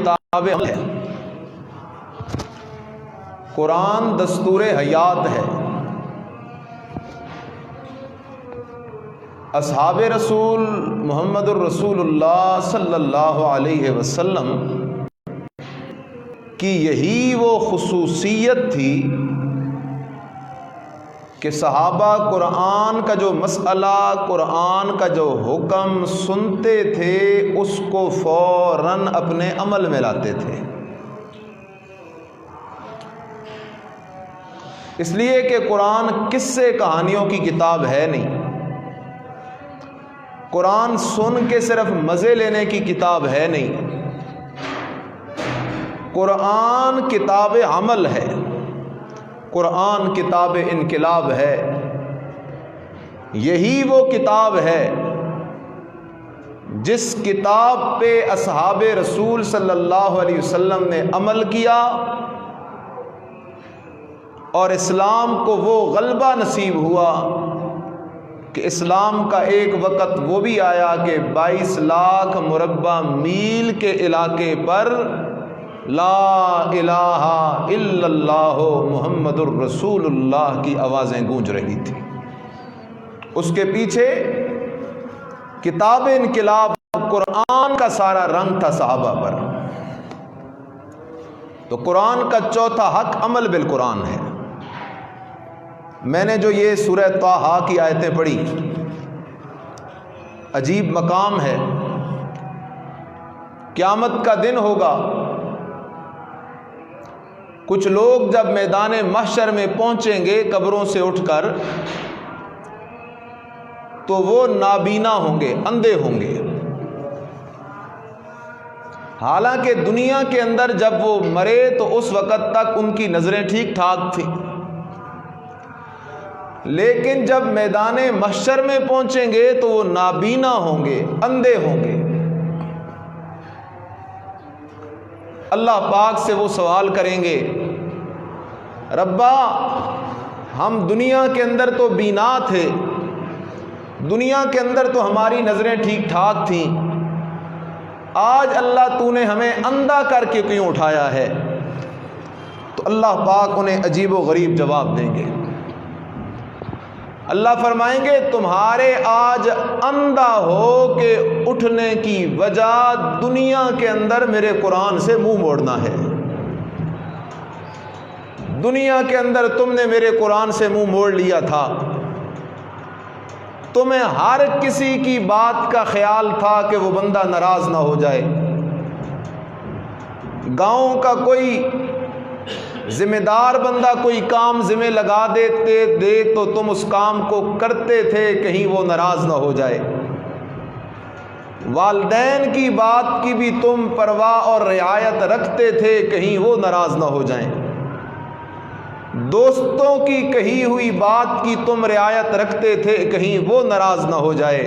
کتاب ہے، قرآن دستور حیات ہے۔ اصحاب رسول محمد الرسول اللہ صلی اللہ علیہ وسلم کی یہی وہ خصوصیت تھی کہ صحابہ قرآن کا جو مسئلہ، قرآن کا جو حکم سنتے تھے اس کو فوراً اپنے عمل میں لاتے تھے، اس لیے کہ قرآن قصے کہانیوں کی کتاب ہے نہیں، قرآن سن کے صرف مزے لینے کی کتاب ہے نہیں، قرآن کتاب عمل ہے، قرآن کتاب انقلاب ہے۔ یہی وہ کتاب ہے جس کتاب پہ اصحاب رسول صلی اللہ علیہ وسلم نے عمل کیا اور اسلام کو وہ غلبہ نصیب ہوا کہ اسلام کا ایک وقت وہ بھی آیا کہ 22 لاکھ مربع میل کے علاقے پر لا الہ الا اللہ محمد الرسول اللہ کی آوازیں گونج رہی تھی۔ اس کے پیچھے کتاب انقلاب قرآن کا سارا رنگ تھا صحابہ پر۔ تو قرآن کا چوتھا حق عمل بالقرآن ہے۔ میں نے جو یہ سورہ طٰہٰ کی آیتیں پڑھی، عجیب مقام ہے۔ قیامت کا دن ہوگا، کچھ لوگ جب میدان محشر میں پہنچیں گے قبروں سے اٹھ کر، تو وہ نابینا ہوں گے، اندھے ہوں گے۔ حالانکہ دنیا کے اندر جب وہ مرے تو اس وقت تک ان کی نظریں ٹھیک ٹھاک تھیں، لیکن جب میدان محشر میں پہنچیں گے تو وہ نابینا ہوں گے، اندھے ہوں گے۔ اللہ پاک سے وہ سوال کریں گے، ربا ہم دنیا کے اندر تو بینا تھے، دنیا کے اندر تو ہماری نظریں ٹھیک ٹھاک تھیں، آج اللہ تو نے ہمیں اندھا کر کے کیوں اٹھایا ہے؟ تو اللہ پاک انہیں عجیب و غریب جواب دیں گے۔ اللہ فرمائیں گے تمہارے آج اندھا ہو کے اٹھنے کی وجہ دنیا کے اندر میرے قرآن سے منہ موڑنا ہے۔ دنیا کے اندر تم نے میرے قرآن سے منہ موڑ لیا تھا، تمہیں ہر کسی کی بات کا خیال تھا کہ وہ بندہ ناراض نہ ہو جائے۔ گاؤں کا کوئی ذمہ دار بندہ کوئی کام ذمہ لگا دے تو تم اس کام کو کرتے تھے کہیں وہ ناراض نہ ہو جائے۔ والدین کی بات کی بھی تم پرواہ اور رعایت رکھتے تھے کہیں وہ ناراض نہ ہو جائیں۔ دوستوں کی کہی ہوئی بات کی تم رعایت رکھتے تھے کہیں وہ ناراض نہ ہو جائے،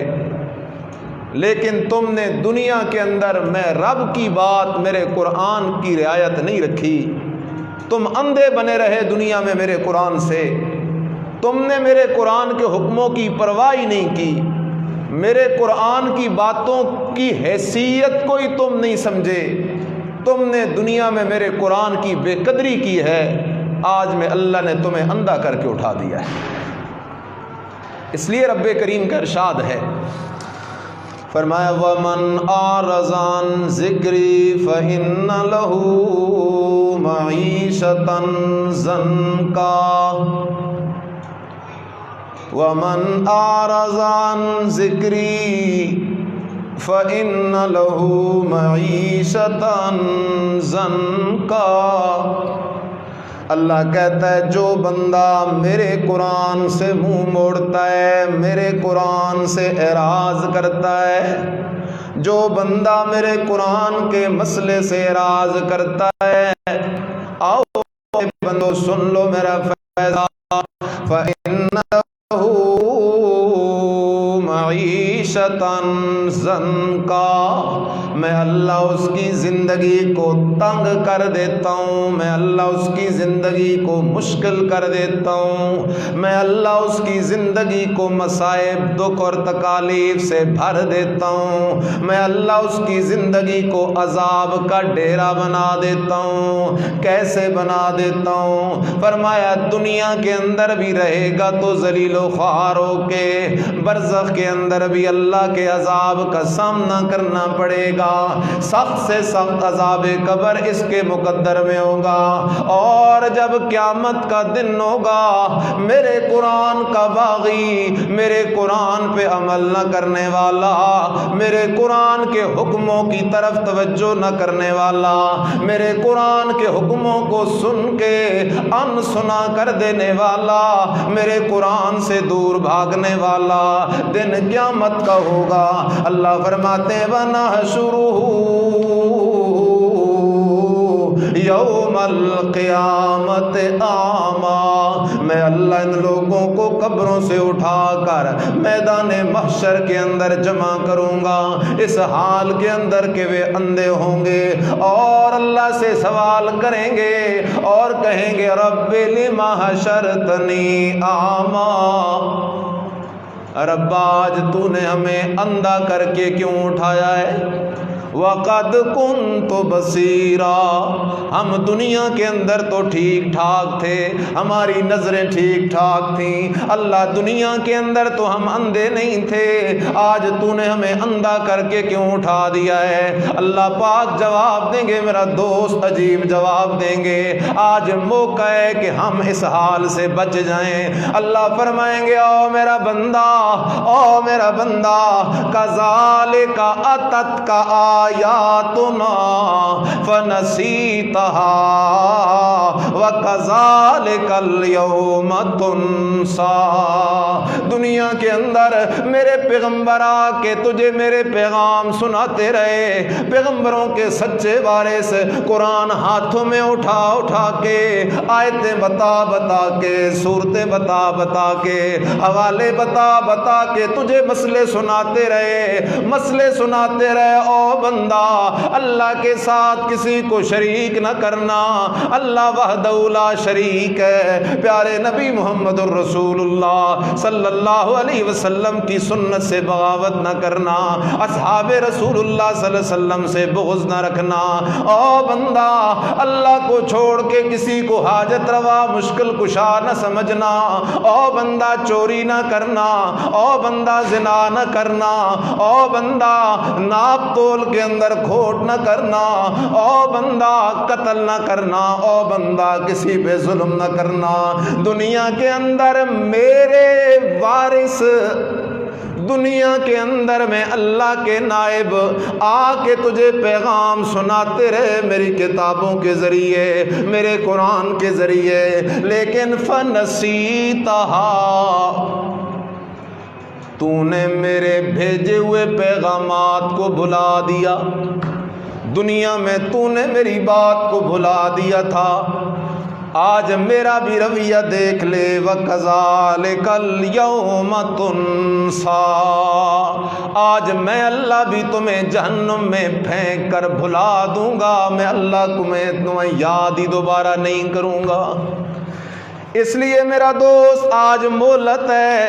لیکن تم نے دنیا کے اندر میں رب کی بات، میرے قرآن کی رعایت نہیں رکھی۔ تم اندھے بنے رہے دنیا میں میرے قرآن سے، تم نے میرے قرآن کے حکموں کی پرواہ ہی نہیں کی، میرے قرآن کی باتوں کی حیثیت کوئی تم نہیں سمجھے، تم نے دنیا میں میرے قرآن کی بے قدری کی ہے، آج میں اللہ نے تمہیں اندھا کر کے اٹھا دیا ہے۔ اس لیے رب کریم کا ارشاد ہے، فرمایا وَمَنْ أَعْرَضَ عَنْ ذِكْرِي فَإِنَّ لَهُ مَعِيشَةً ضَنْكًا وَمَنْ أَعْرَضَ عَنْ ذِكْرِي فَإِنَّ لَهُ مَعِيشَةً ضَنْكًا۔ اللہ کہتا ہے جو بندہ میرے قرآن سے منہ موڑتا ہے، میرے قرآن سے اعراض کرتا ہے، جو بندہ میرے قرآن کے مسئلے سے اعراض کرتا ہے، آؤ بندو سن لو میرا فیضا، فَإِنَّ لَهُ مَعِيشَةً ضَنْكًا، میں اللہ اس کی زندگی کو تنگ کر دیتا ہوں، میں اللہ اس کی زندگی کو مشکل کر دیتا ہوں، میں اللہ اس کی زندگی کو مصائب، دکھ اور تکالیف سے بھر دیتا ہوں، میں اللہ اس کی زندگی کو عذاب کا ڈیرا بنا دیتا ہوں۔ کیسے بنا دیتا ہوں؟ فرمایا دنیا کے اندر بھی رہے گا تو ذلیل و خوار ہو کے، برزخ کے اندر بھی اللہ کے عذاب کا سامنا کرنا پڑے گا، سخت سے سخت عذاب قبر اس کے مقدر میں ہوگا، اور جب قیامت کا دن ہوگا میرے قرآن کا باغی، میرے قرآن پہ عمل نہ کرنے والا، میرے قرآن کے حکموں کی طرف توجہ نہ کرنے والا، میرے قرآن کے حکموں کو سن کے ان سنا کر دینے والا، میرے قرآن سے دور بھاگنے والا دن قیامت کا ہوگا۔ اللہ فرماتے ہیں وَنَحْشُرُهُ یوم القیامت اعمیٰ، میں اللہ ان لوگوں کو قبروں سے اٹھا کر میدان محشر کے اندر جمع کروں گا، اس حال کے اندر کہ وہ اندھے ہوں گے اور اللہ سے سوال کریں گے اور کہیں گے رب لم حشرتنی اعمیٰ، رب آج تو نے ہمیں اندھا کر کے کیوں اٹھایا ہے؟ وَقَدْ كُنْتُ بَصِيرًا، ہم دنیا کے اندر تو ٹھیک ٹھاک تھے، ہماری نظریں ٹھیک ٹھاک تھیں، اللہ دنیا کے اندر تو ہم اندھے نہیں تھے، آج تو نے ہمیں اندھا کر کے کیوں اٹھا دیا ہے؟ اللہ پاک جواب دیں گے، میرا دوست عجیب جواب دیں گے، آج موقع ہے کہ ہم اس حال سے بچ جائیں۔ اللہ فرمائیں گے او میرا بندہ، او میرا بندہ، کذالک اتت کا آیاتنا فنسیتہا وکذالک اليوم تنسا، دنیا کے اندر میرے پیغمبر آ کے تجھے میرے پیغام سناتے رہے، پیغمبروں کے سچے وارث قرآن ہاتھوں میں اٹھا اٹھا کے، آیتیں بتا بتا کے، صورتیں بتا بتا کے، حوالے بتا بتا کے تجھے مسئلے سناتے رہے، مسئلے سناتے رہے۔ او بندہ، اللہ کے ساتھ کسی کو شریک نہ کرنا، اللہ وحدہ لا شریک ہے، پیارے نبی محمد الرسول اللہ صلی اللہ علیہ وسلم کی سنت سے بغاوت نہ کرنا، اصحاب رسول اللہ صلی اللہ علیہ وسلم سے بغض نہ رکھنا۔ او بندہ، اللہ کو چھوڑ کے کسی کو حاجت روا مشکل کشا نہ سمجھنا، او بندہ چوری نہ کرنا، او بندہ زنا نہ کرنا، او بندہ ناپ تول کے اندر کھوٹ نہ کرنا، او بندہ قتل نہ کرنا، او بندہ کسی پہ ظلم نہ کرنا۔ دنیا کے اندر میرے وارث، دنیا کے اندر میں اللہ کے نائب آ کے تجھے پیغام سناتے رہے میری کتابوں کے ذریعے، میرے قرآن کے ذریعے، لیکن فنسیتہا، تو نے میرے بھیجے ہوئے پیغامات کو بھلا دیا، دنیا میں تو نے میری بات کو بھلا دیا تھا، آج میرا بھی رویہ دیکھ لے، وَكَذَلِكَ الْيَوْمَ تُنْسَا، آج میں اللہ بھی تمہیں جہنم میں پھینک کر بھلا دوں گا، میں اللہ تمہیں یاد ہی دوبارہ نہیں کروں گا۔ اس لیے میرا دوست آج مہلت ہے،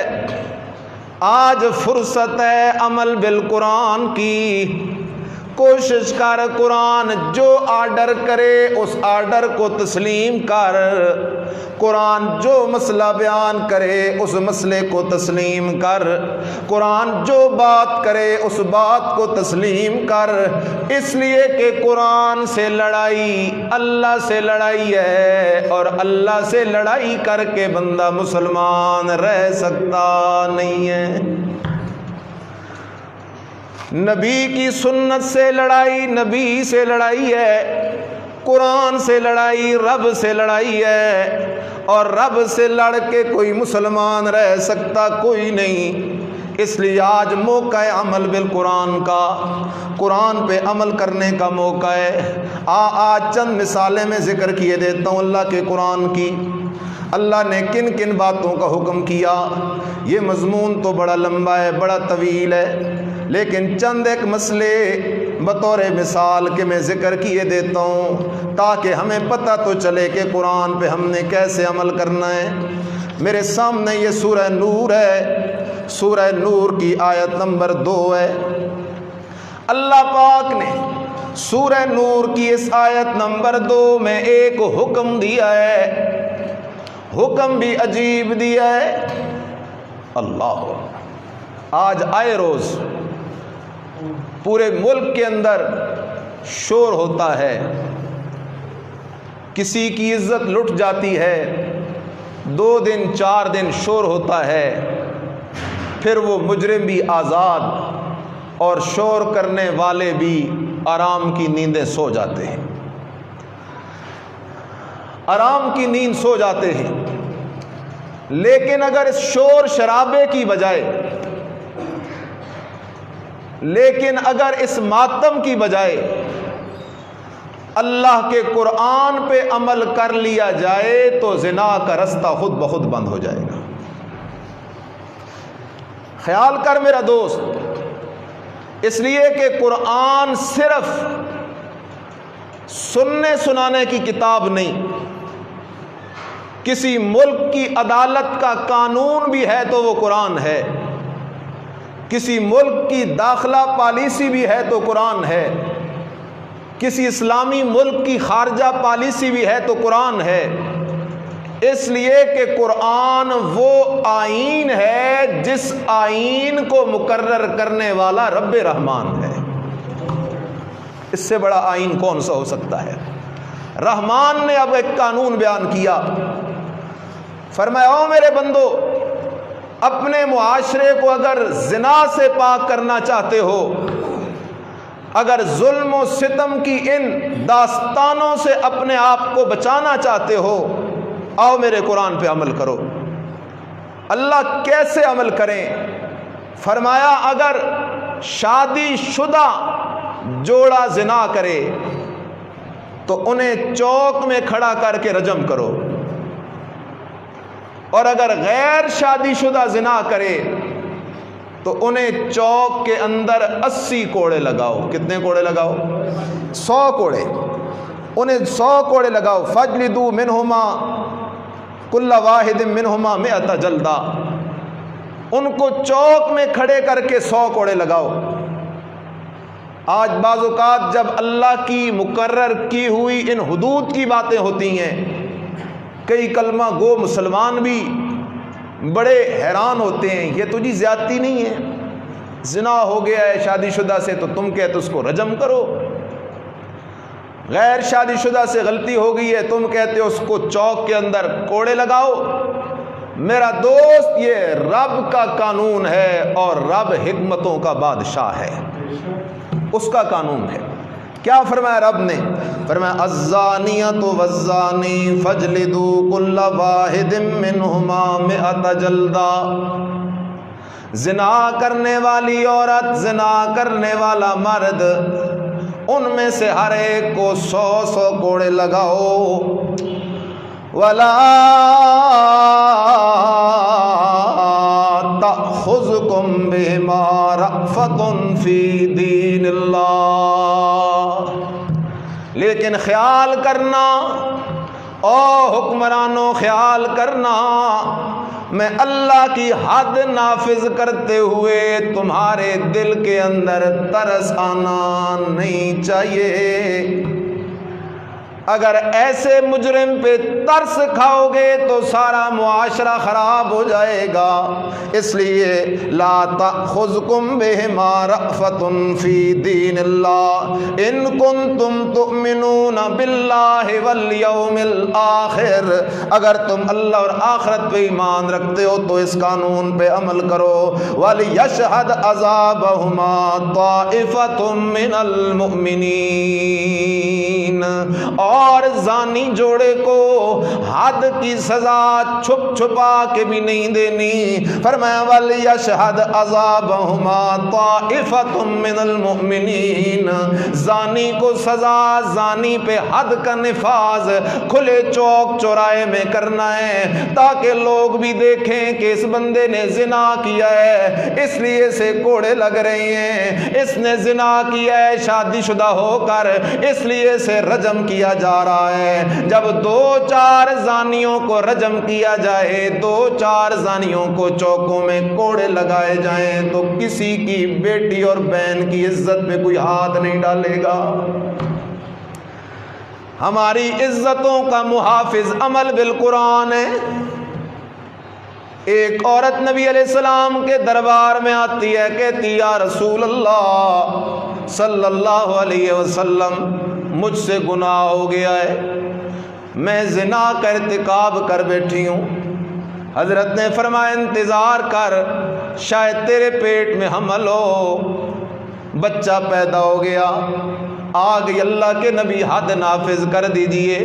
آج فرصت ہے عمل بالقرآن کی، کوشش کر قرآن جو آرڈر کرے اس آرڈر کو تسلیم کر، قرآن جو مسئلہ بیان کرے اس مسئلے کو تسلیم کر، قرآن جو بات کرے اس بات کو تسلیم کر، اس لیے کہ قرآن سے لڑائی اللہ سے لڑائی ہے، اور اللہ سے لڑائی کر کے بندہ مسلمان رہ سکتا نہیں ہے۔ نبی کی سنت سے لڑائی نبی سے لڑائی ہے، قرآن سے لڑائی رب سے لڑائی ہے، اور رب سے لڑ کے کوئی مسلمان رہ سکتا کوئی نہیں۔ اس لیے آج موقع ہے عمل بالقرآن کا، قرآن پہ عمل کرنے کا موقع ہے۔ آج چند مثالیں میں ذکر کیے دیتا ہوں اللہ کے قرآن کی، اللہ نے کن کن باتوں کا حکم کیا۔ یہ مضمون تو بڑا لمبا ہے، بڑا طویل ہے، لیکن چند ایک مسئلے بطور مثال کہ میں ذکر کیے دیتا ہوں تاکہ ہمیں پتہ تو چلے کہ قرآن پہ ہم نے کیسے عمل کرنا ہے۔ میرے سامنے یہ سورہ نور ہے، سورہ نور کی آیت نمبر 2 ہے۔ اللہ پاک نے سورہ نور کی اس آیت نمبر 2 میں ایک حکم دیا ہے، حکم بھی عجیب دیا ہے۔ اللہ، آج آئے روز پورے ملک کے اندر شور ہوتا ہے، کسی کی عزت لٹ جاتی ہے، 2 دن 4 دن شور ہوتا ہے، پھر وہ مجرم بھی آزاد اور شور کرنے والے بھی آرام کی نیندیں سو جاتے ہیں، آرام کی نیند سو جاتے ہیں۔ لیکن اگر اس شور شرابے کی بجائے، لیکن اگر اس ماتم کی بجائے اللہ کے قرآن پہ عمل کر لیا جائے تو زنا کا رستہ خود بخود بند ہو جائے گا۔ خیال کر میرا دوست، اس لیے کہ قرآن صرف سننے سنانے کی کتاب نہیں، کسی ملک کی عدالت کا قانون بھی ہے تو وہ قرآن ہے، کسی ملک کی داخلہ پالیسی بھی ہے تو قرآن ہے، کسی اسلامی ملک کی خارجہ پالیسی بھی ہے تو قرآن ہے۔ اس لیے کہ قرآن وہ آئین ہے جس آئین کو مقرر کرنے والا رب رحمان ہے۔ اس سے بڑا آئین کون سا ہو سکتا ہے؟ رحمان نے اب ایک قانون بیان کیا، فرمایا او میرے بندو، اپنے معاشرے کو اگر زنا سے پاک کرنا چاہتے ہو، اگر ظلم و ستم کی ان داستانوں سے اپنے آپ کو بچانا چاہتے ہو، آؤ میرے قرآن پہ عمل کرو۔ اللہ کیسے عمل کریں؟ فرمایا اگر شادی شدہ جوڑا زنا کرے تو انہیں چوک میں کھڑا کر کے رجم کرو، اور اگر غیر شادی شدہ زنا کرے تو انہیں چوک کے اندر 80 کوڑے لگاؤ۔ کتنے کوڑے لگاؤ؟ 100 کوڑے، انہیں 100 کوڑے لگاؤ۔ فَاجْلِدُوا مِنْهُمَا كُلَّ وَاحِدٍ مِنْهُمَا 100 جلدہ، ان کو چوک میں کھڑے کر کے 100 کوڑے لگاؤ۔ آج بعض اوقات جب اللہ کی مقرر کی ہوئی ان حدود کی باتیں ہوتی ہیں، کئی کلمہ گو مسلمان بھی بڑے حیران ہوتے ہیں، یہ تو جی زیادتی نہیں ہے، زنا ہو گیا ہے شادی شدہ سے تو تم کہتے اس کو رجم کرو، غیر شادی شدہ سے غلطی ہو گئی ہے تم کہتے اس کو چوک کے اندر کوڑے لگاؤ۔ میرا دوست، یہ رب کا قانون ہے اور رب حکمتوں کا بادشاہ ہے، اس کا قانون ہے۔ کیا فرمایا رب نے؟ فرمایا الزانیۃ والزانی فاجلدوا کل واحد منہما 100 جلدہ، زنا کرنے والی عورت، زنا کرنے والا مرد، ان میں سے ہر ایک کو 100 کوڑے لگاؤ۔ ولا تأخذکم بہما رأفۃ فی دین اللہ، لیکن خیال کرنا او حکمرانوں، خیال کرنا، میں اللہ کی حد نافذ کرتے ہوئے تمہارے دل کے اندر ترس آنا نہیں چاہیے۔ اگر ایسے مجرم پہ ترس کھاؤ گے تو سارا معاشرہ خراب ہو جائے گا۔ اس لیے لا تأخذکم بہما رأفۃ فی دین اللہ ان کنتم تؤمنون باللہ والیوم الآخر، اگر تم اللہ اور آخرت پہ ایمان رکھتے ہو تو اس قانون پہ عمل کرو۔ وَلْيَشْهَدْ عَذَابَهُمَا طَائِفَةٌ مِّنَ الْمُؤْمِنِينَ، اور زانی جوڑے کو حد کی سزا چھپ چھپا کے بھی نہیں دینی۔ فرمایا وَلْيَشْهَدْ عَذَابَهُمَا طَائِفَةٌ مِّنَ الْمُؤْمِنِينَ، زانی کو سزا، زانی پہ حد کا نفاذ کھلے چوک چوراہے میں کرنا ہے، تاکہ لوگ بھی دیکھیں کہ اس بندے نے زنا کیا ہے، اس لیے سے کوڑے لگ رہے ہیں، اس نے زنا کیا ہے شادی شدہ ہو کر، اس لیے سے رجم کیا جا رہا ہے۔ جب 2-4 زانیوں کو رجم کیا جائے، 2-4 زانیوں کو چوکوں میں کوڑے لگائے جائیں، تو کسی کی بیٹی اور بہن کی عزت میں کوئی ہاتھ نہیں ڈالے گا۔ ہماری عزتوں کا محافظ عمل بالقرآن ہے۔ ایک عورت نبی علیہ السلام کے دربار میں آتی ہے، کہتی یا رسول اللہ صلی اللہ علیہ وسلم، مجھ سے گناہ ہو گیا ہے، میں زنا کا ارتکاب کر بیٹھی ہوں۔ حضرت نے فرمایا انتظار کر، شاید تیرے پیٹ میں حمل ہو، بچہ پیدا ہو گیا، آ گئی۔ اللہ کے نبی حد نافذ کر دیجئے،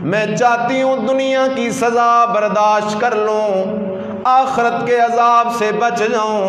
میں چاہتی ہوں دنیا کی سزا برداشت کر لوں، آخرت کے عذاب سے بچ جاؤں۔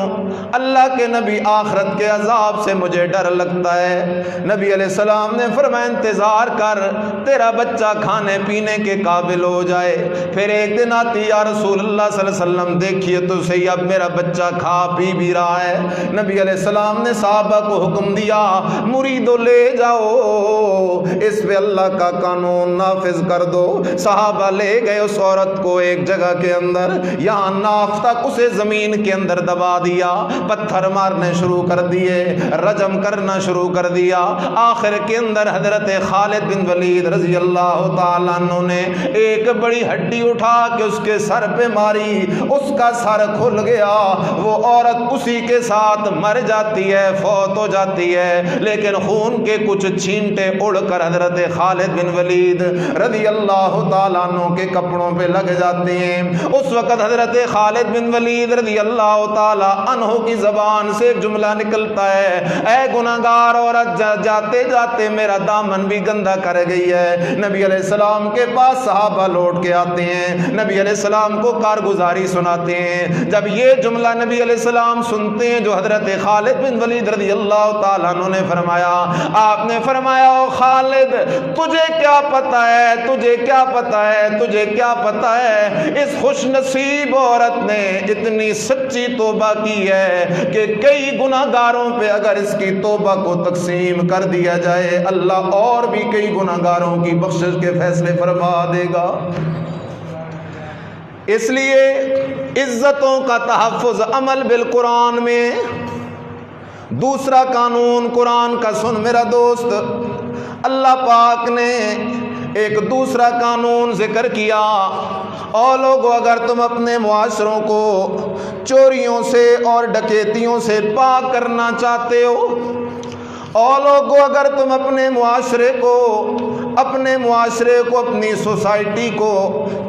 اللہ کے نبی آخرت کے عذاب سے مجھے ڈر لگتا ہے۔ نبی علیہ السلام نے فرمایا انتظار کر، تیرا بچہ کھانے پینے کے قابل ہو جائے۔ پھر ایک دن آتی یا رسول اللہ صلی اللہ علیہ وسلم دیکھیے تو صحیح، اب میرا بچہ کھا پی بھی رہا ہے۔ نبی علیہ السلام نے صحابہ کو حکم دیا مریدو لے جاؤ، اس پہ اللہ کا قانون نافذ کر دو۔ صحابہ لے گئے اس عورت کو ایک جگہ کے اندر، یہاں ناف تک اسے زمین کے اندر دبا دیا، پتھر مارنے شروع کر دیے، رجم کرنا شروع کر دیا۔ آخر کے اندر حضرت خالد بن ولید رضی اللہ تعالیٰ عنہ نے ایک بڑی ہڈی اٹھا کے اس کے سر پہ ماری، اس کا سر کھل گیا، وہ عورت اسی کے ساتھ مر جاتی ہے، فوت ہو جاتی ہے، لیکن خون کے کچھ چھینٹے اڑ کر حضرت خالد بن ولید رضی اللہ تعالیٰ عنہ کے کپڑوں پہ لگ جاتے ہیں۔ اس وقت حضرت خالد بن ولید رضی اللہ تعالی عنہ کی زبان سے ایک جملہ نکلتا ہے، اے گناہگار عورت، جاتے جاتے میرا دامن بھی گندا کر گئی ہے۔ نبی علیہ السلام کے پاس صحابہ لوٹ کے آتے ہیں، نبی علیہ السلام کو کارگزاری سناتے ہیں۔ جب یہ جملہ نبی علیہ السلام سنتے ہیں جو حضرت خالد بن ولید رضی اللہ تعالیٰ عنہ نے فرمایا، آپ نے فرمایا او خالد، تجھے کیا پتا ہے، تجھے کیا پتا ہے، تجھے کیا پتا ہے، اس خوش نصیب عورت نے اتنی سچی توبہ کی ہے کہ کئی گناہگاروں پہ اگر اس کی توبہ کو تقسیم کر دیا جائے، اللہ اور بھی کئی گناہگاروں کی بخشش کے فیصلے فرما دے گا۔ اس لیے عزتوں کا تحفظ عمل بالقرآن میں۔ دوسرا قانون قرآن کا سن میرا دوست، اللہ پاک نے ایک دوسرا قانون ذکر کیا، اور لوگوں اگر تم اپنے معاشروں کو چوریوں سے اور ڈکیتیوں سے پاک کرنا چاہتے ہو، اور لوگوں اگر تم اپنے معاشرے کو اپنی سوسائٹی کو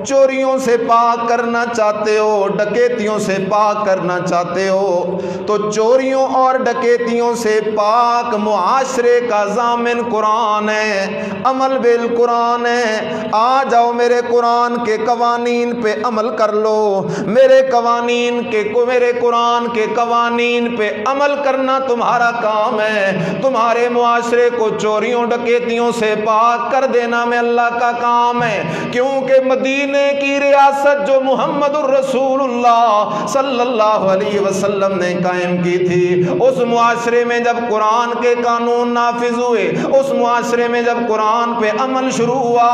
چوریوں سے پاک کرنا چاہتے ہو، ڈکیتیوں سے پاک کرنا چاہتے ہو، تو چوریوں اور ڈکیتیوں سے پاک معاشرے کا ضامن قرآن ہے، عمل بالقرآن ہے۔ آ جاؤ میرے قرآن کے قوانین پہ عمل کر لو، میرے قرآن کے قوانین پہ عمل کرنا تمہارا کام ہے۔ تمہارے معاشرے کو چوریوں ڈکیتیوں سے پاک کر دینا میں اللہ کا کام ہے، کیونکہ مدینے کی ریاست جو محمد الرسول اللہ صلی اللہ علیہ وسلم نے قائم کی تھی، اس معاشرے میں جب قرآن کے قانون نافذ ہوئے، اس معاشرے میں جب قرآن پہ عمل شروع ہوا،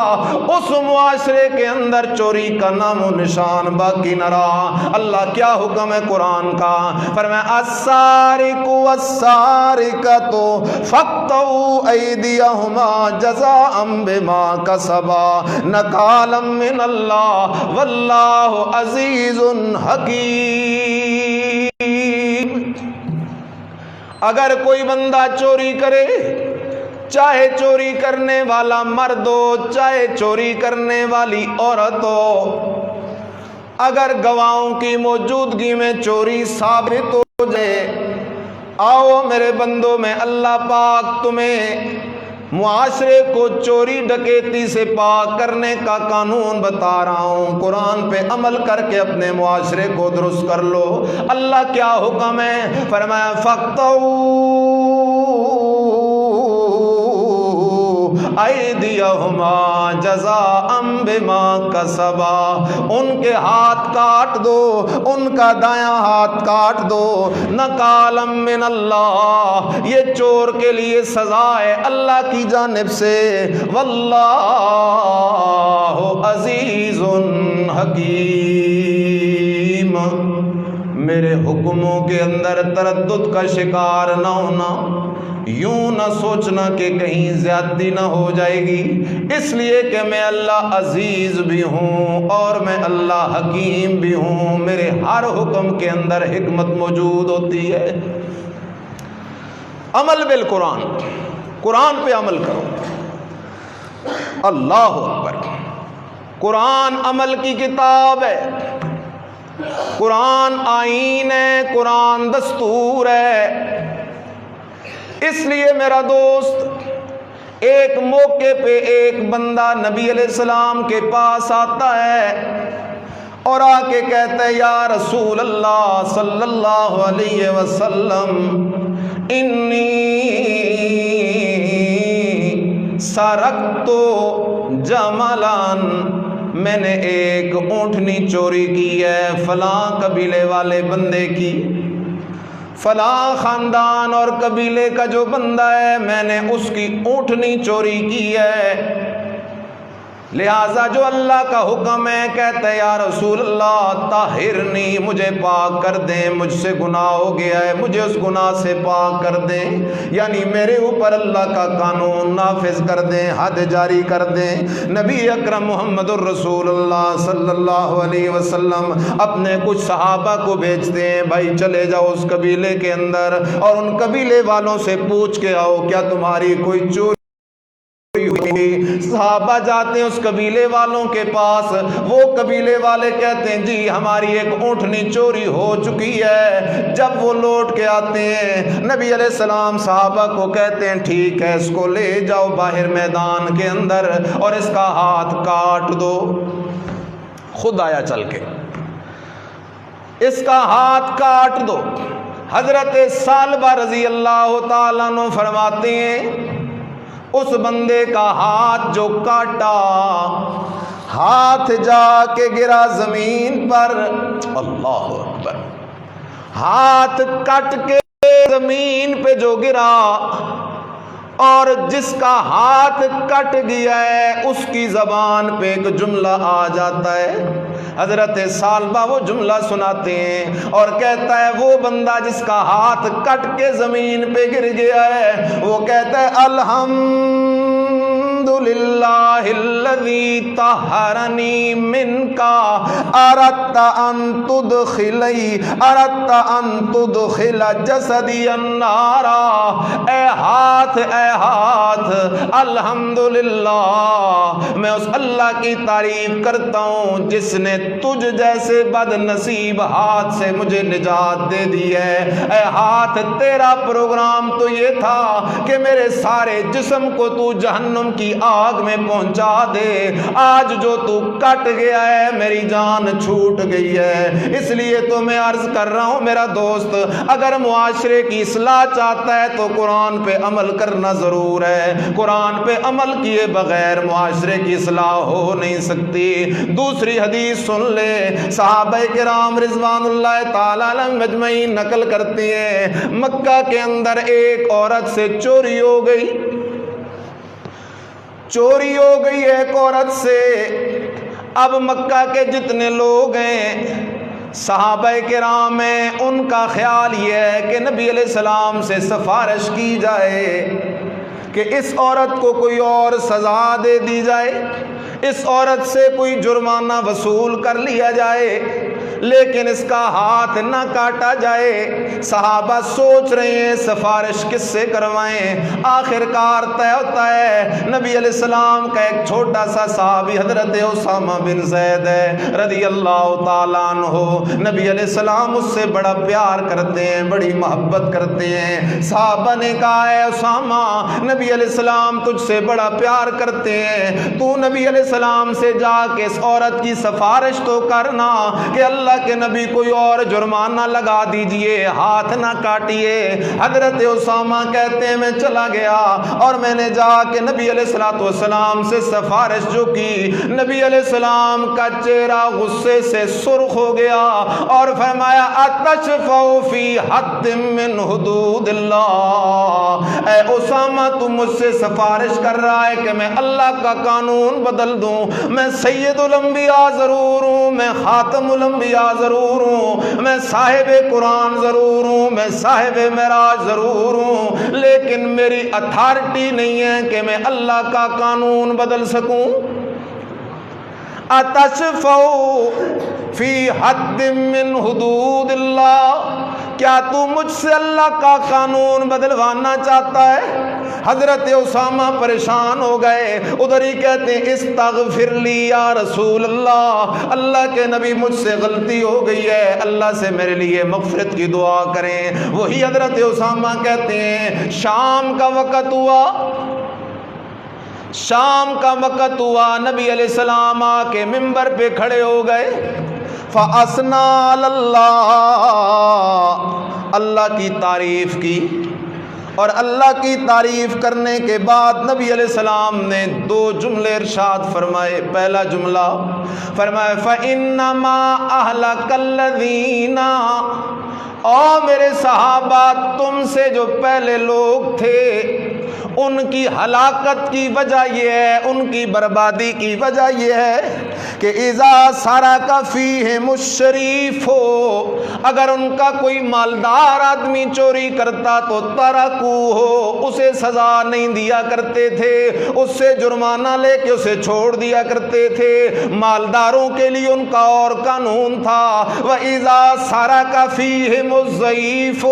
اس معاشرے کے اندر چوری کا نام و نشان باقی نہ رہا۔ اللہ کیا حکم ہے قرآن کا؟ فرمایا السارق والسارقۃ فاقطعوا ایدیہما جزاء بما کسبا نکالا من اللہ واللہ عزیز حکیم۔ اگر کوئی بندہ چوری کرے، چاہے چوری کرنے والا مرد ہو، چاہے چوری کرنے والی عورت ہو، اگر گواہوں کی موجودگی میں چوری ثابت ہو جائے، آؤ میرے بندوں میں اللہ پاک تمہیں معاشرے کو چوری ڈکیتی سے پاک کرنے کا قانون بتا رہا ہوں، قرآن پہ عمل کر کے اپنے معاشرے کو درست کر لو۔ اللہ کیا حکم ہے؟ فرمایا فَاقْطَعُوا ایدیہما جزاء بما کسبا، ان کے ہاتھ کاٹ دو، ان کا دایاں ہاتھ کاٹ دو، نکالا من اللہ، یہ چور کے لیے سزا ہے اللہ کی جانب سے، واللہ عزیز حکیم۔ میرے حکموں کے اندر تردد کا شکار نہ ہونا، یوں نہ سوچنا کہ کہیں زیادتی نہ ہو جائے گی، اس لیے کہ میں اللہ عزیز بھی ہوں اور میں اللہ حکیم بھی ہوں، میرے ہر حکم کے اندر حکمت موجود ہوتی ہے۔ عمل بالقرآن، قرآن پہ عمل کرو۔ اللہ اکبر۔ قرآن عمل کی کتاب ہے، قرآن آئین ہے، قرآن دستور ہے۔ اس لیے میرا دوست، ایک موقع پہ ایک بندہ نبی علیہ السلام کے پاس آتا ہے اور آ کے کہتا ہے یا رسول اللہ صلی اللہ علیہ وسلم انی سرقت جملاً، میں نے ایک اونٹنی چوری کی ہے فلاں قبیلے والے بندے کی، فلاں خاندان اور قبیلے کا جو بندہ ہے میں نے اس کی اونٹنی چوری کی ہے، لہٰذا جو اللہ کا حکم ہے، کہتا ہے یا رسول اللہ طاہرنی، مجھے پاک کر دیں، مجھ سے گناہ ہو گیا ہے، مجھے اس گناہ سے پاک کر دیں، یعنی میرے اوپر اللہ کا قانون نافذ کر دیں، حد جاری کر دیں۔ نبی اکرم محمد الرسول اللہ صلی اللہ علیہ وسلم اپنے کچھ صحابہ کو بھیجتے ہیں، بھائی چلے جاؤ اس قبیلے کے اندر اور ان قبیلے والوں سے پوچھ کے آؤ کیا تمہاری کوئی چوری ہوئی۔ صحابہ جاتے ہیں اس قبیلے والوں کے پاس، وہ قبیلے والے کہتے ہیں جی ہماری ایک اونٹنی چوری ہو چکی ہے۔ جب وہ لوٹ کے آتے ہیں نبی علیہ السلام صحابہ کو کہتے ہیں ٹھیک ہے اس کو لے جاؤ باہر میدان کے اندر اور اس کا ہاتھ کاٹ دو۔ خود آیا چل کے، اس کا ہاتھ کاٹ دو۔ حضرت ثعلبہ رضی اللہ تعالیٰ عنہ فرماتے ہیں اس بندے کا ہاتھ جو کاٹا، ہاتھ جا کے گرا زمین پر، اللہ اکبر، ہاتھ کٹ کے زمین پہ جو گرا، اور جس کا ہاتھ کٹ گیا ہے اس کی زبان پہ ایک جملہ آ جاتا ہے۔ حضرت ثعلبہ وہ جملہ سناتے ہیں اور کہتا ہے وہ بندہ جس کا ہاتھ کٹ کے زمین پہ گر گیا ہے وہ کہتا ہے الحمدللہ الذی طہرنی منکا اردت ان تدخل جسدی النار۔ اے ہاتھ الحمدللہ، میں اس اللہ کی تعریف کرتا ہوں جس نے تجھ جیسے بد نصیب ہاتھ سے مجھے نجات دے دی ہے۔ اے ہاتھ، تیرا پروگرام تو یہ تھا کہ میرے سارے جسم کو تو جہنم کی آگ میں پہنچا دے، آج جو تو کٹ گیا ہے میری جان چھوٹ گئی ہے۔ اس لیے تو میں عرض کر رہا ہوں میرا دوست، اگر معاشرے کی اصلاح چاہتا ہے تو قرآن پہ عمل کرنا ضرور ہے۔ قرآن پہ عمل کیے بغیر معاشرے کی اصلاح ہو نہیں سکتی۔ دوسری حدیث سن لے، صحابہ کرام رضوان اللہ تعالی علیہم اجمعین نقل کرتے ہیں مکہ کے اندر ایک عورت سے چوری ہو گئی، چوری ہو گئی ایک عورت سے۔ اب مکہ کے جتنے لوگ ہیں صحابہ کرام ہیں، ان کا خیال یہ ہے کہ نبی علیہ السلام سے سفارش کی جائے کہ اس عورت کو کوئی اور سزا دے دی جائے، اس عورت سے کوئی جرمانہ وصول کر لیا جائے۔ لیکن اس کا ہاتھ نہ کاٹا جائے۔ صحابہ سوچ رہے ہیں سفارش کس سے کروائیں، آخر کار طے ہوتا ہے نبی علیہ السلام کا ایک چھوٹا سا صحابی حضرت اسامہ بن زید ہے رضی اللہ تعالیٰ عنہ، نبی علیہ السلام اس سے بڑا پیار کرتے ہیں، بڑی محبت کرتے ہیں۔ صحابہ نے کہا ہے اسامہ، نبی علیہ السلام تجھ سے بڑا پیار کرتے ہیں، تو نبی علیہ السلام سے جا کے اس عورت کی سفارش تو کرنا کہ اللہ کے نبی کوئی اور جرمانہ لگا دیجئے، ہاتھ نہ کاٹیے۔ حضرت اسامہ کہتے ہیں میں چلا گیا اور میں نے جا کے نبی علیہ السلام سے سفارش جو کی، نبی علیہ السلام کا چہرہ غصے سے سرخ ہو گیا اور فرمایا اتشفع فی حد من حدود اللہ، اے اسامہ تم مجھ سے سفارش کر رہا ہے کہ میں اللہ کا قانون بدل دوں، میں سید الانبیاء ضرور ہوں، میں خاتم الانبیاء ضرور ہوں، میں صاحب قرآن ضرور ہوں، میں صاحب معراج ضرور ہوں، لیکن میری اتھارٹی نہیں ہے کہ میں اللہ کا قانون بدل سکوں۔ اتشفع فی حد من حدود اللہ، کیا تو مجھ سے اللہ کا قانون بدلوانا چاہتا ہے؟ حضرت اسامہ پریشان ہو گئے، ادھر ہی کہتے ہیں استغفر لی یا رسول اللہ، اللہ کے نبی مجھ سے غلطی ہو گئی ہے، اللہ سے میرے لیے مغفرت کی دعا کریں۔ وہی حضرت اسامہ کہتے ہیں شام کا وقت ہوا، شام کا وقت ہوا، نبی علیہ السلام آ کے ممبر پہ کھڑے ہو گئے، فَأَثْنَى عَلَى اللَّهِ، اللہ کی تعریف کی، اور اللہ کی تعریف کرنے کے بعد نبی علیہ السلام نے دو جملے ارشاد فرمائے۔ پہلا جملہ فرمایا فَإِنَّمَا أَهْلَكَ الَّذِينَ، او میرے صحابہ تم سے جو پہلے لوگ تھے ان کی ہلاکت کی وجہ یہ ہے، ان کی بربادی کی وجہ یہ ہے کہ اذا سرق فیہم الشریف، اگر ان کا کوئی مالدار آدمی چوری کرتا تو ترکوہ، اسے سزا نہیں دیا کرتے تھے، اس سے جرمانہ لے کے اسے چھوڑ دیا کرتے تھے۔ مالداروں کے لیے ان کا اور قانون تھا، وَإِذَا سَرَقَ فِيهِمُ الضَّعِيفُ،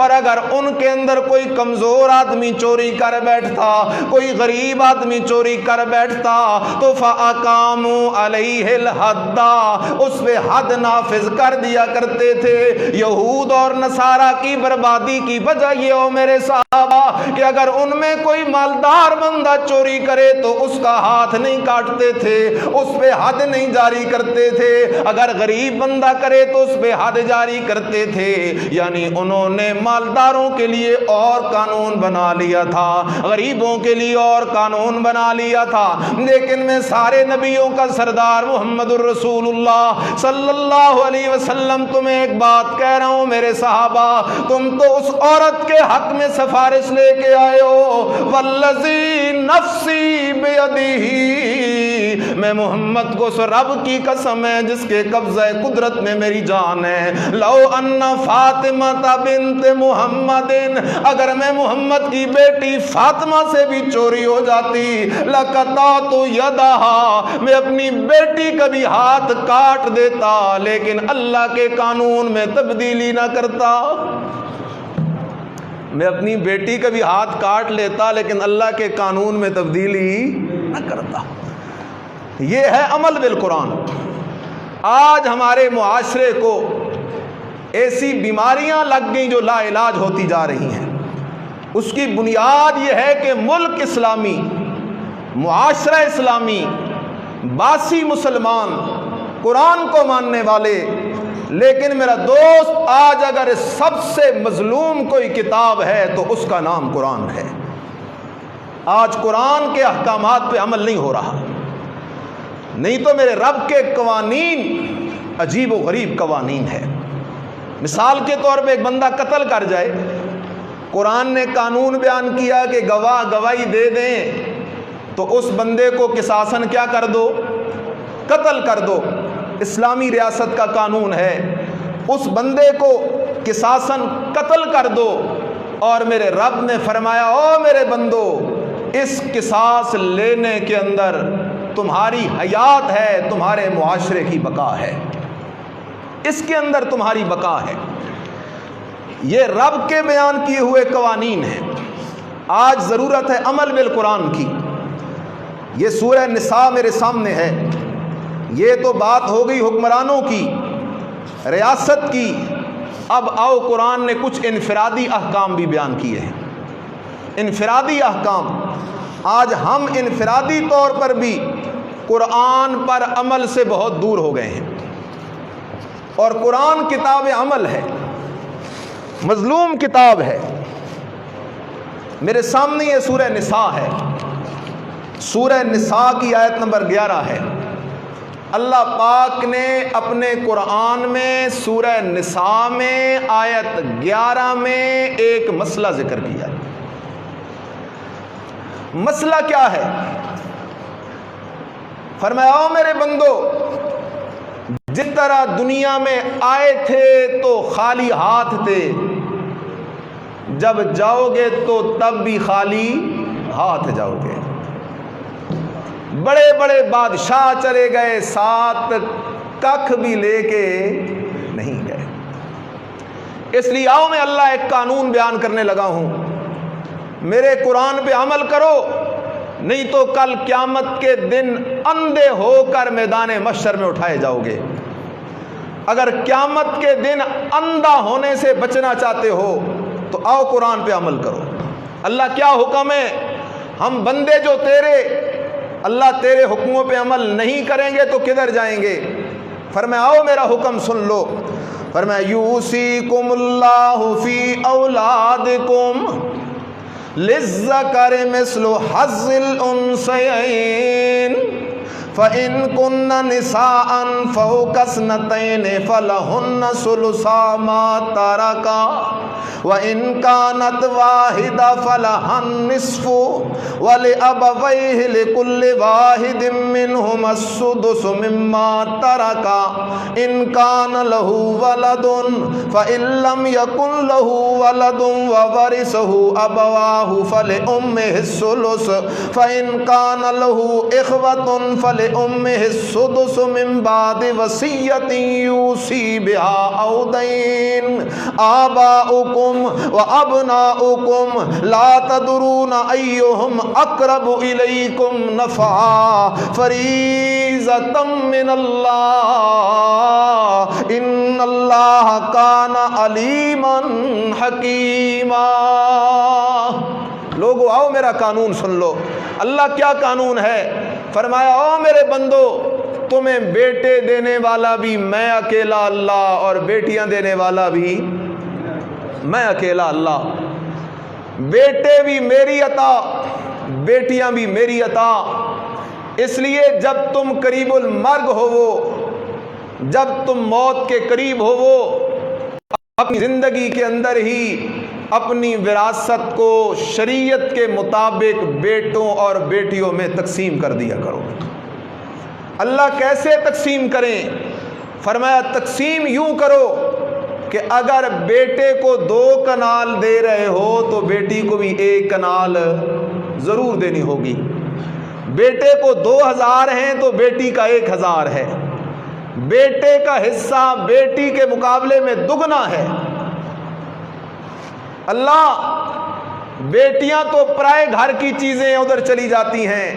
اور اگر ان کے اندر کوئی کمزور آدمی چوری کر بیٹھتا، کوئی غریب آدمی چوری کر بیٹھتا تو فَأَقَامُوا عَلَيْهِ الْحَدَّ، اس پہ حد نافذ کر دیا کرتے تھے۔ یہود اور نصارہ کی بربادی کی وجہ یہ ہو میرے صحابہ کہ اگر ان میں کوئی مالدار بندہ چوری کرے تو اس کا ہاتھ نہیں کاٹتے تھے، اس پہ حد نہیں جاری کرتے تھے، اگر غریب بندہ کرے تو اس پہ حد جاری کرتے تھے۔ یعنی انہوں نے مالداروں کے لیے اور قانون بنا لیا تھا، غریبوں کے لیے اور قانون بنا لیا تھا۔ لیکن میں سارے نبیوں کا سردار محمد الرسول اللہ صلی اللہ علیہ وسلم تمہیں ایک بات کہہ رہا ہوں میرے صحابہ، تم تو اس عورت کے حق میں سفارش لے کے آئے ہو، والذی نفسی بیدہ، میں محمد کو اس رب کی قسم ہے جس کے قبضہ قدرت میں میری جان ہے، لو ان فاطمہ بنت محمد، اگر میں محمد کی بیٹی فاطمہ سے بھی چوری ہو جاتی، لقطعت یدہا، میں اپنی بیٹی کا بھی ہاتھ کاٹ دیتا، لیکن اللہ کے قانون میں تبدیلی نہ کرتا۔ میں اپنی بیٹی کا بھی ہاتھ کاٹ لیتا لیکن اللہ کے قانون میں تبدیلی نہ کرتا۔ یہ ہے عمل بالقرآن۔ آج ہمارے معاشرے کو ایسی بیماریاں لگ گئیں جو لا علاج ہوتی جا رہی ہیں، اس کی بنیاد یہ ہے کہ ملک اسلامی، معاشرہ اسلامی، باسی مسلمان، قرآن کو ماننے والے، لیکن میرا دوست آج اگر سب سے مظلوم کوئی کتاب ہے تو اس کا نام قرآن ہے۔ آج قرآن کے احکامات پہ عمل نہیں ہو رہا، نہیں تو میرے رب کے قوانین عجیب و غریب قوانین ہے۔ مثال کے طور پہ ایک بندہ قتل کر جائے، قرآن نے قانون بیان کیا کہ گواہ گواہی دے دیں تو اس بندے کو قصاصاً کیا کر دو، قتل کر دو۔ اسلامی ریاست کا قانون ہے، اس بندے کو قصاصاً قتل کر دو، اور میرے رب نے فرمایا او میرے بندو، اس قصاص لینے کے اندر تمہاری حیات ہے، تمہارے معاشرے کی بقا ہے۔ اس کے اندر تمہاری بقا ہے۔ یہ رب کے بیان کیے ہوئے قوانین ہیں۔ آج ضرورت ہے عمل بالقرآن کی۔ یہ سورہ نساء میرے سامنے ہے۔ یہ تو بات ہو گئی حکمرانوں کی، ریاست کی۔ اب آؤ قرآن نے کچھ انفرادی احکام بھی بیان کیے ہیں۔ انفرادی احکام۔ آج ہم انفرادی طور پر بھی قرآن پر عمل سے بہت دور ہو گئے ہیں، اور قرآن کتاب عمل ہے، مظلوم کتاب ہے۔ میرے سامنے یہ سورہ نساء ہے۔ سورہ نساء کی آیت نمبر 11 ہے۔ اللہ پاک نے اپنے قرآن میں سورہ نساء میں آیت 11 میں ایک مسئلہ ذکر کیا۔ مسئلہ کیا ہے؟ فرمایا او میرے بندو، جس طرح دنیا میں آئے تھے تو خالی ہاتھ تھے، جب جاؤ گے تو تب بھی خالی ہاتھ جاؤ گے۔ بڑے بڑے بادشاہ چلے گئے، ساتھ ککھ بھی لے کے نہیں گئے۔ اس لیے آؤ میں اللہ ایک قانون بیان کرنے لگا ہوں، میرے قرآن پہ عمل کرو، نہیں تو کل قیامت کے دن اندھے ہو کر میدان محشر میں اٹھائے جاؤ گے۔ اگر قیامت کے دن اندھا ہونے سے بچنا چاہتے ہو تو آؤ قرآن پہ عمل کرو۔ اللہ کیا حکم ہے؟ ہم بندے جو تیرے، اللہ تیرے حکموں پہ عمل نہیں کریں گے تو کدھر جائیں گے؟ فرمایا آؤ میرا حکم سن لو۔ فرمایا یوصیکم اللہ فی اولادکم للذکر مثل حظ الانثیین فَإِن كُنَّ نِسَاءً فَوْقَ اثْنَتَيْنِ فَلَهُنَّ ثُلُثَا مَا تَرَكَ وَإِن كَانَتْ وَاحِدَةً فَلَهَا النِّصْفُ وَلِأَبَوَيْهِ لِكُلِّ وَاحِدٍ مِّنْهُمَا السُّدُسُ مِمَّا تَرَكَ إِن كَانَ لَهُ وَلَدٌ فَإِن لَّمْ يَكُن لَّهُ وَلَدٌ وَوَرِثَهُ أَبَوَاهُ فَلِأُمِّهِ الثُّلُثُ فَإِن كَانَ لَهُ إِخْوَةٌ فَلِأُمِّهِ السُّدُسُ مِن بَعْدِ وَصِيَّةٍ يُوصِي بِهَا أَوْ دَيْنٍ آبَاؤُكُمْ وَأَبْنَاؤُكُمْ لَا تَدْرُونَ أَيُّهُمْ أَقْرَبُ إِلَيْكُمْ نَفْعًا فَرِيضَةً مِّنَ اللَّهِ إِنَّ اللَّهَ كَانَ عَلِيمًا حَكِيمًا۔ لوگو آؤ میرا قانون سن لو۔ اللہ کیا قانون ہے؟ فرمایا او میرے بندو، تمہیں بیٹے دینے والا بھی میں اکیلا اللہ، اور بیٹیاں دینے والا بھی میں اکیلا اللہ۔ بیٹے بھی میری عطا، بیٹیاں بھی میری عطا۔ اس لیے جب تم قریب المرگ ہوو، جب تم موت کے قریب ہوو، اپنی زندگی کے اندر ہی اپنی وراثت کو شریعت کے مطابق بیٹوں اور بیٹیوں میں تقسیم کر دیا کرو۔ اللہ کیسے تقسیم کریں؟ فرمایا تقسیم یوں کرو کہ اگر بیٹے کو 2 کنال دے رہے ہو تو بیٹی کو بھی 1 کنال ضرور دینی ہوگی۔ بیٹے کو 2000 ہیں تو بیٹی کا 1000 ہے۔ بیٹے کا حصہ بیٹی کے مقابلے میں دگنا ہے۔ اللہ، بیٹیاں تو پرائے گھر کی چیزیں ادھر چلی جاتی ہیں۔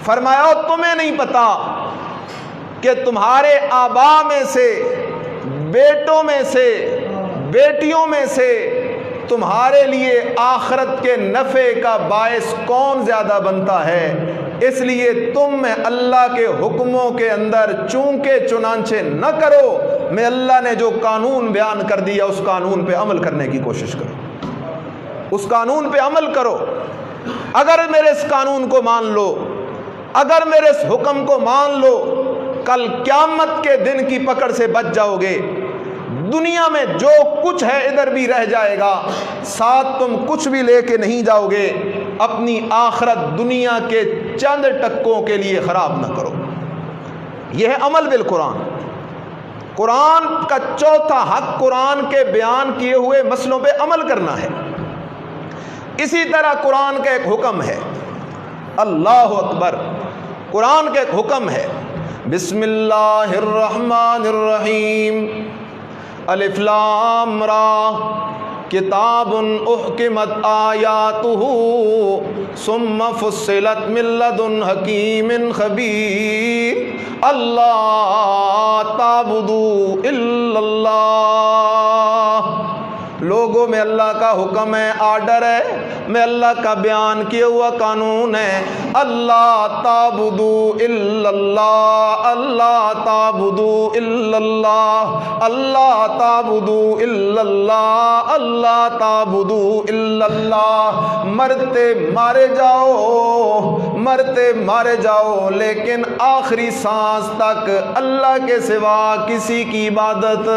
فرمایا تمہیں نہیں پتا کہ تمہارے آبا میں سے، بیٹوں میں سے، بیٹیوں میں سے تمہارے لیے آخرت کے نفع کا باعث کون زیادہ بنتا ہے؟ اس لیے تم میں اللہ کے حکموں کے اندر چونکہ چنانچہ نہ کرو، میں اللہ نے جو قانون بیان کر دیا اس قانون پہ عمل کرنے کی کوشش کرو، اس قانون پہ عمل کرو۔ اگر میرے اس قانون کو مان لو، اگر میرے اس حکم کو مان لو، کل قیامت کے دن کی پکڑ سے بچ جاؤ گے۔ دنیا میں جو کچھ ہے ادھر بھی رہ جائے گا، ساتھ تم کچھ بھی لے کے نہیں جاؤ گے۔ اپنی آخرت دنیا کے چند ٹکوں کے لیے خراب نہ کرو۔ یہ ہے عمل بالقرآن۔ قرآن کا چوتھا حق قرآن کے بیان کیے ہوئے مسئلوں پہ عمل کرنا ہے۔ اسی طرح قرآن کا ایک حکم ہے، اللہ اکبر، قرآن کا ایک حکم ہے بسم اللہ الرحمن الرحیم الف لام را کتاب احکمت آیاتہ ثم فصلت من لدن حکیم خبیر اللہ تعبدوا الا اللہ۔ لوگوں میں اللہ کا حکم ہے، آرڈر ہے، میں اللہ کا بیان کیا ہوا قانون ہے، اللہ تعبدوا الا اللہ، اللہ تعبدوا الا اللہ، اللہ تعبدوا الا اللہ، اللہ تعبدوا الا اللہ۔ مرتے مارے جاؤ، مرتے مارے جاؤ، لیکن آخری سانس تک اللہ کے سوا کسی کی عبادت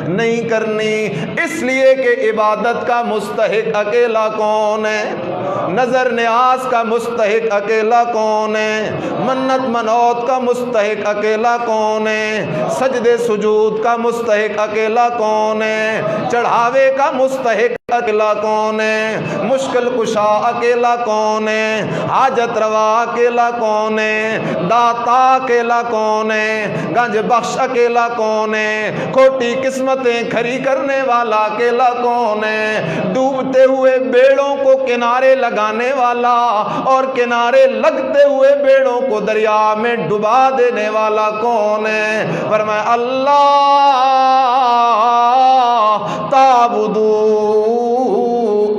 نہیں کرنی، اس لیے کہ عبادت کا مستحق اکیلا کون ہے؟ نظر نیاز کا مستحق اکیلا کون ہے؟ منت منوت کا مستحق اکیلا کون ہے؟ سجدے سجود کا مستحق اکیلا کون ہے؟ چڑھاوے کا مستحق اکیلا کون ہے؟ مشکل کشا اکیلا کون ہے؟ حاجت روا اکیلا کون ہے؟ داتا اکیلا کون ہے؟ گنج بخش اکیلا کون ہے؟ کھوٹی قسمتیں کھری کرنے والا اکیلا کون ہے؟ ڈوبتے ہوئے بیڑوں کو کنارے لگانے والا اور کنارے لگتے ہوئے بیڑوں کو دریا میں ڈبا دینے والا کون ہے؟ فرمایا اللہ تعبدوا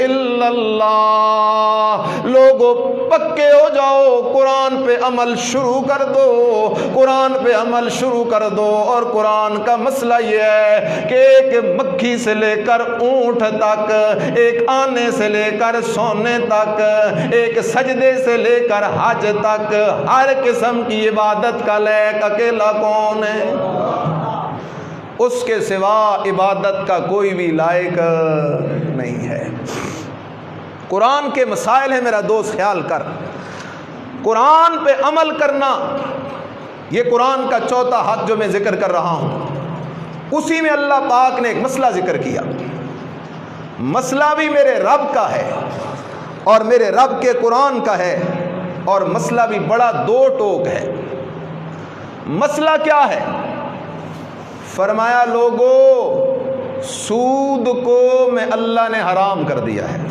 الا اللہ۔ لوگوں پکے ہو جاؤ، قرآن پہ عمل شروع کر دو، قرآن پہ عمل شروع کر دو۔ اور قرآن کا مسئلہ یہ ہے کہ ایک مکھی سے لے کر اونٹ تک، ایک آنے سے لے کر سونے تک، ایک سجدے سے لے کر حج تک، ہر قسم کی عبادت کا لائق اکیلا کون ہے؟ اس کے سوا عبادت کا کوئی بھی لائق نہیں ہے۔ قرآن کے مسائل ہیں میرا دوست، خیال کر، قرآن پہ عمل کرنا، یہ قرآن کا چوتھا حق جو میں ذکر کر رہا ہوں، اسی میں اللہ پاک نے ایک مسئلہ ذکر کیا۔ مسئلہ بھی میرے رب کا ہے اور میرے رب کے قرآن کا ہے، اور مسئلہ بھی بڑا دو ٹوک ہے۔ مسئلہ کیا ہے؟ فرمایا لوگوں، سود کو میں اللہ نے حرام کر دیا ہے۔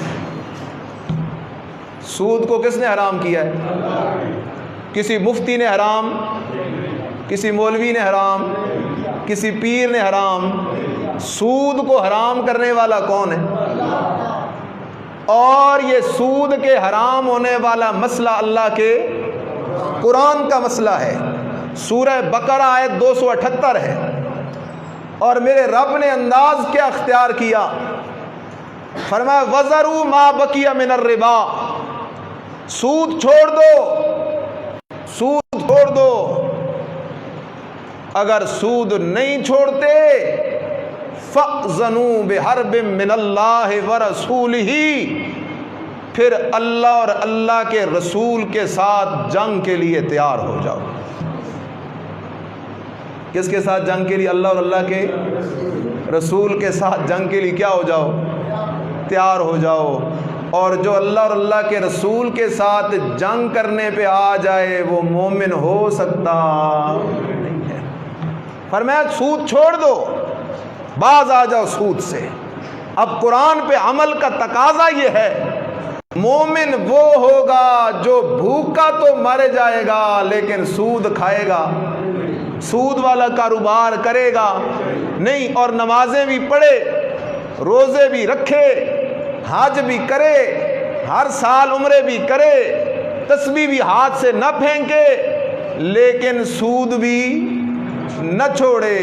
سود کو کس نے حرام کیا ہے؟ کسی مفتی نے حرام، کسی مولوی نے حرام، کسی پیر نے حرام۔ سود کو حرام کرنے والا کون ہے؟ اور یہ سود کے حرام ہونے والا مسئلہ اللہ کے قرآن کا مسئلہ ہے۔ سورہ بقرہ آیت 278 ہے، اور میرے رب نے انداز کیا اختیار کیا؟ فرمایا وَذَرُوا مَا بَقِيَ مِنَ الرِّبَا، سود چھوڑ دو، سود چھوڑ دو۔ اگر سود نہیں چھوڑتے فَأْذَنُوا بِحَرْبٍ مِّنَ اللَّهِ وَرَسُولِهِ، پھر اللہ اور اللہ کے رسول کے ساتھ جنگ کے لیے تیار ہو جاؤ۔ کس کے ساتھ جنگ کے لیے؟ اللہ اور اللہ کے رسول کے ساتھ جنگ کے لیے کیا ہو جاؤ؟ تیار ہو جاؤ۔ اور جو اللہ اور اللہ کے رسول کے ساتھ جنگ کرنے پہ آ جائے وہ مومن ہو سکتا نہیں ہے۔ فرمایا سود چھوڑ دو، باز آ جاؤ سود سے۔ اب قرآن پہ عمل کا تقاضا یہ ہے، مومن وہ ہوگا جو بھوکا تو مر جائے گا لیکن سود کھائے گا، سود والا کاروبار کرے گا نہیں، اور نمازیں بھی پڑھے، روزے بھی رکھے، حج بھی کرے، ہر سال عمرے بھی کرے، تسبیح بھی ہاتھ سے نہ پھینکے، لیکن سود بھی نہ چھوڑے،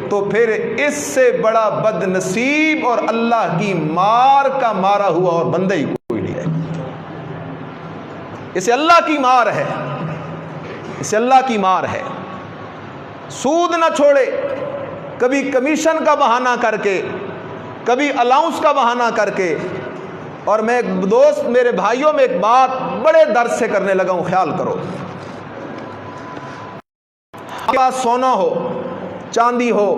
تو پھر اس سے بڑا بد نصیب اور اللہ کی مار کا مارا ہوا اور بندہ ہی کوئی نہیں ہے۔ اسے اللہ کی مار ہے، اسے اللہ کی مار ہے۔ سود نہ چھوڑے، کبھی کمیشن کا بہانہ کر کے، کبھی الاؤنس کا بہانہ کر کے۔ اور میں ایک دوست، میرے بھائیوں میں ایک بات بڑے درد سے کرنے لگا ہوں، خیال کرو۔ آپ کے پاس سونا ہو، چاندی ہو،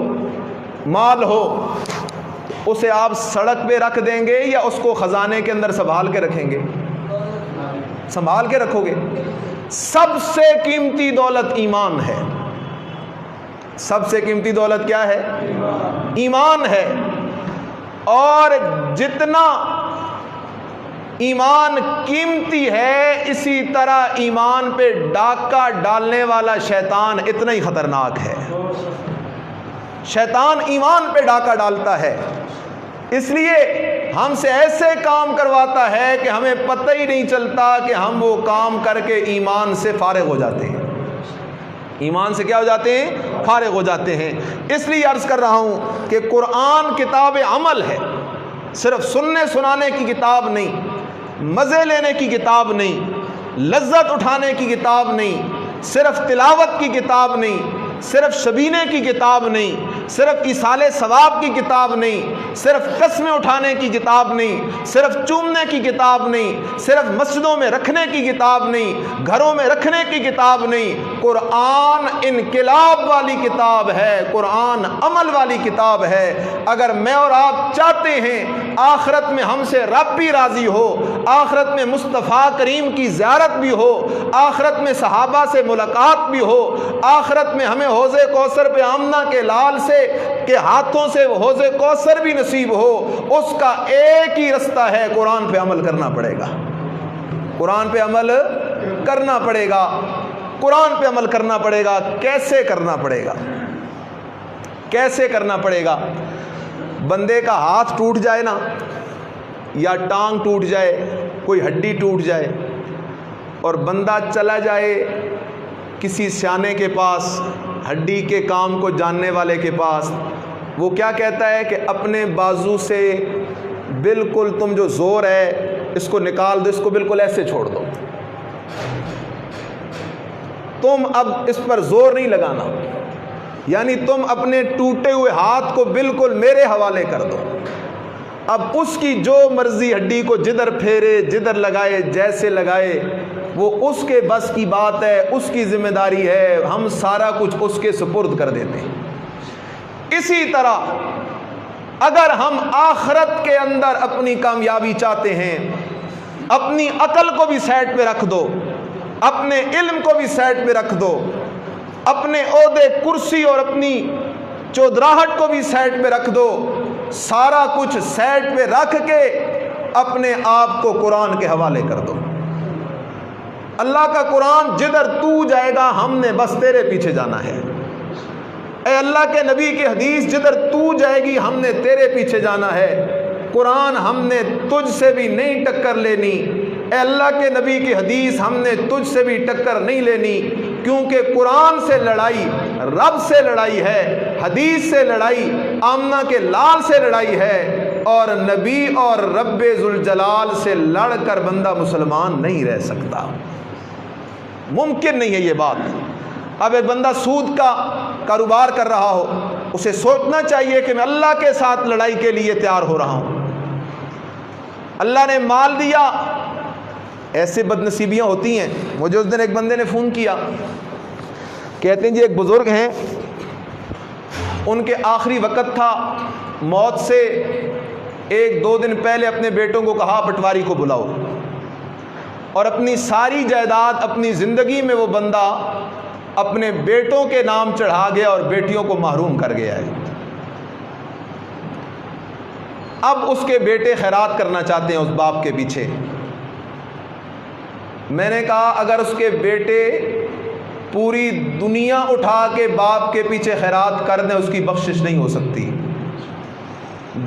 مال ہو، اسے آپ سڑک پہ رکھ دیں گے یا اس کو خزانے کے اندر سنبھال کے رکھیں گے؟ سنبھال کے رکھو گے۔ سب سے قیمتی دولت ایمان ہے۔ سب سے قیمتی دولت کیا ہے؟ ایمان ہے. اور جتنا ایمان قیمتی ہے اسی طرح ایمان پہ ڈاکہ ڈالنے والا شیطان اتنا ہی خطرناک ہے. شیطان ایمان پہ ڈاکہ ڈالتا ہے، اس لیے ہم سے ایسے کام کرواتا ہے کہ ہمیں پتہ ہی نہیں چلتا کہ ہم وہ کام کر کے ایمان سے فارغ ہو جاتے ہیں. ایمان سے کیا ہو جاتے ہیں؟ فارغ ہو جاتے ہیں. اس لیے عرض کر رہا ہوں کہ قرآن کتاب عمل ہے، صرف سننے سنانے کی کتاب نہیں، مزے لینے کی کتاب نہیں، لذت اٹھانے کی کتاب نہیں، صرف تلاوت کی کتاب نہیں، صرف شبینے کی کتاب نہیں، صرف ایصال ثواب کی کتاب نہیں، صرف قسمیں اٹھانے کی کتاب نہیں، صرف چومنے کی کتاب نہیں، صرف مسجدوں میں رکھنے کی کتاب نہیں، گھروں میں رکھنے کی کتاب نہیں. قرآن انقلاب والی کتاب ہے، قرآن عمل والی کتاب ہے. اگر میں اور آپ چاہتے ہیں آخرت میں ہم سے رب بھی راضی ہو، آخرت میں مصطفیٰ کریم کی زیارت بھی ہو، آخرت میں صحابہ سے ملاقات بھی ہو، آخرت میں ہمیں حوض کوثر پہ آمنہ کے لال سے کے ہاتھوں سے حوض کوثر بھی نصیب ہو، اس کا ایک ہی رستہ ہے، قرآن پہ عمل کرنا پڑے گا. قرآن پہ عمل کرنا پڑے گا. قرآن پہ عمل کرنا پڑے گا. کیسے کرنا پڑے گا؟ کیسے کرنا پڑے گا؟ بندے کا ہاتھ ٹوٹ جائے نا، یا ٹانگ ٹوٹ جائے، کوئی ہڈی ٹوٹ جائے، اور بندہ چلا جائے کسی سیانے کے پاس، ہڈی کے کام کو جاننے والے کے پاس، وہ کیا کہتا ہے کہ اپنے بازو سے بالکل تم جو زور ہے اس کو نکال دو، اس کو بالکل ایسے چھوڑ دو، تم اب اس پر زور نہیں لگانا، یعنی تم اپنے ٹوٹے ہوئے ہاتھ کو بالکل میرے حوالے کر دو. اب اس کی جو مرضی ہڈی کو جدھر پھیرے، جدھر لگائے، جیسے لگائے، وہ اس کے بس کی بات ہے، اس کی ذمہ داری ہے، ہم سارا کچھ اس کے سپرد کر دیتے ہیں. اسی طرح اگر ہم آخرت کے اندر اپنی کامیابی چاہتے ہیں، اپنی عقل کو بھی سائڈ پہ رکھ دو، اپنے علم کو بھی سائڈ پہ رکھ دو، اپنے عہدے کرسی اور اپنی چودراہٹ کو بھی سائڈ پہ رکھ دو، سارا کچھ سائڈ پہ رکھ کے اپنے آپ کو قرآن کے حوالے کر دو. اللہ کا قرآن جدھر تو جائے گا ہم نے بس تیرے پیچھے جانا ہے. اے اللہ کے نبی کی حدیث جدھر تو جائے گی ہم نے تیرے پیچھے جانا ہے. قرآن ہم نے تجھ سے بھی نہیں ٹکر لینی. اے اللہ کے نبی کی حدیث ہم نے تجھ سے بھی ٹکر نہیں لینی، کیونکہ قرآن سے لڑائی رب سے لڑائی ہے، حدیث سے لڑائی آمنہ کے لال سے لڑائی ہے، اور نبی اور رب ذوالجلال سے لڑ کر بندہ مسلمان نہیں رہ سکتا. ممکن نہیں ہے یہ بات. اب ایک بندہ سود کا کاروبار کر رہا ہو، اسے سوچنا چاہیے کہ میں اللہ کے ساتھ لڑائی کے لیے تیار ہو رہا ہوں. اللہ نے مال دیا، ایسے بدنصیبیاں ہوتی ہیں. مجھے اس دن ایک بندے نے فون کیا، کہتے ہیں جی ایک بزرگ ہیں، ان کے آخری وقت تھا، موت سے 1-2 دن پہلے اپنے بیٹوں کو کہا پٹواری کو بلاؤ، اور اپنی ساری جائیداد اپنی زندگی میں وہ بندہ اپنے بیٹوں کے نام چڑھا گیا اور بیٹیوں کو محروم کر گیا ہے. اب اس کے بیٹے خیرات کرنا چاہتے ہیں اس باپ کے پیچھے. میں نے کہا اگر اس کے بیٹے پوری دنیا اٹھا کے باپ کے پیچھے خیرات کر دیں اس کی بخشش نہیں ہو سکتی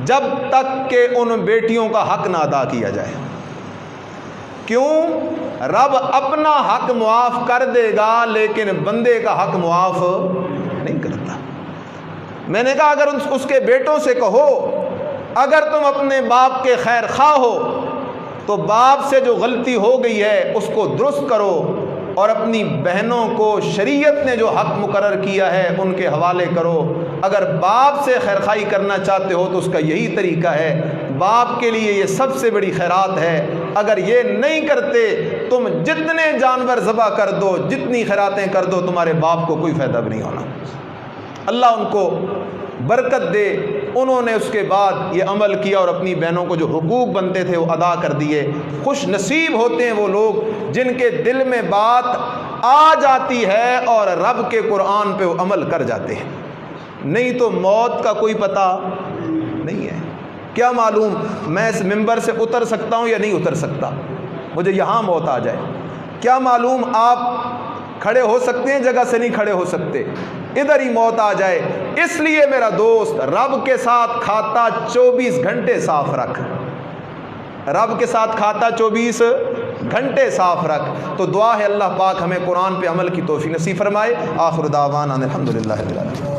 جب تک کہ ان بیٹیوں کا حق نہ ادا کیا جائے. کیوں؟ رب اپنا حق معاف کر دے گا لیکن بندے کا حق معاف نہیں کرتا. میں نے کہا اگر اس کے بیٹوں سے کہو اگر تم اپنے باپ کے خیر خواہ ہو تو باپ سے جو غلطی ہو گئی ہے اس کو درست کرو، اور اپنی بہنوں کو شریعت نے جو حق مقرر کیا ہے ان کے حوالے کرو. اگر باپ سے خیرخواہی کرنا چاہتے ہو تو اس کا یہی طریقہ ہے، باپ کے لیے یہ سب سے بڑی خیرات ہے. اگر یہ نہیں کرتے تم جتنے جانور ذبح کر دو، جتنی خیراتیں کر دو، تمہارے باپ کو کوئی فائدہ بھی نہیں ہونا. اللہ ان کو برکت دے. انہوں نے اس کے بعد یہ عمل کیا اور اپنی بہنوں کو جو حقوق بنتے تھے وہ ادا کر دیے. خوش نصیب ہوتے ہیں وہ لوگ جن کے دل میں بات آ جاتی ہے اور رب کے قرآن پہ وہ عمل کر جاتے ہیں، نہیں تو موت کا کوئی پتہ نہیں ہے۔ کیا معلوم میں اس ممبر سے اتر سکتا ہوں یا نہیں اتر سکتا، مجھے یہاں موت آ جائے۔ کیا معلوم آپ کھڑے ہو سکتے ہیں، جگہ سے نہیں کھڑے ہو سکتے، ادھر ہی موت آ جائے۔ اس لیے میرا دوست رب کے ساتھ کھاتا 24 گھنٹے صاف رکھ، رب کے ساتھ کھاتا 24 گھنٹے صاف رکھ۔ تو دعا ہے اللہ پاک ہمیں قرآن پہ عمل کی توفیق نصیب فرمائے۔ آخر دعوانا الحمدللہ رب العالمین۔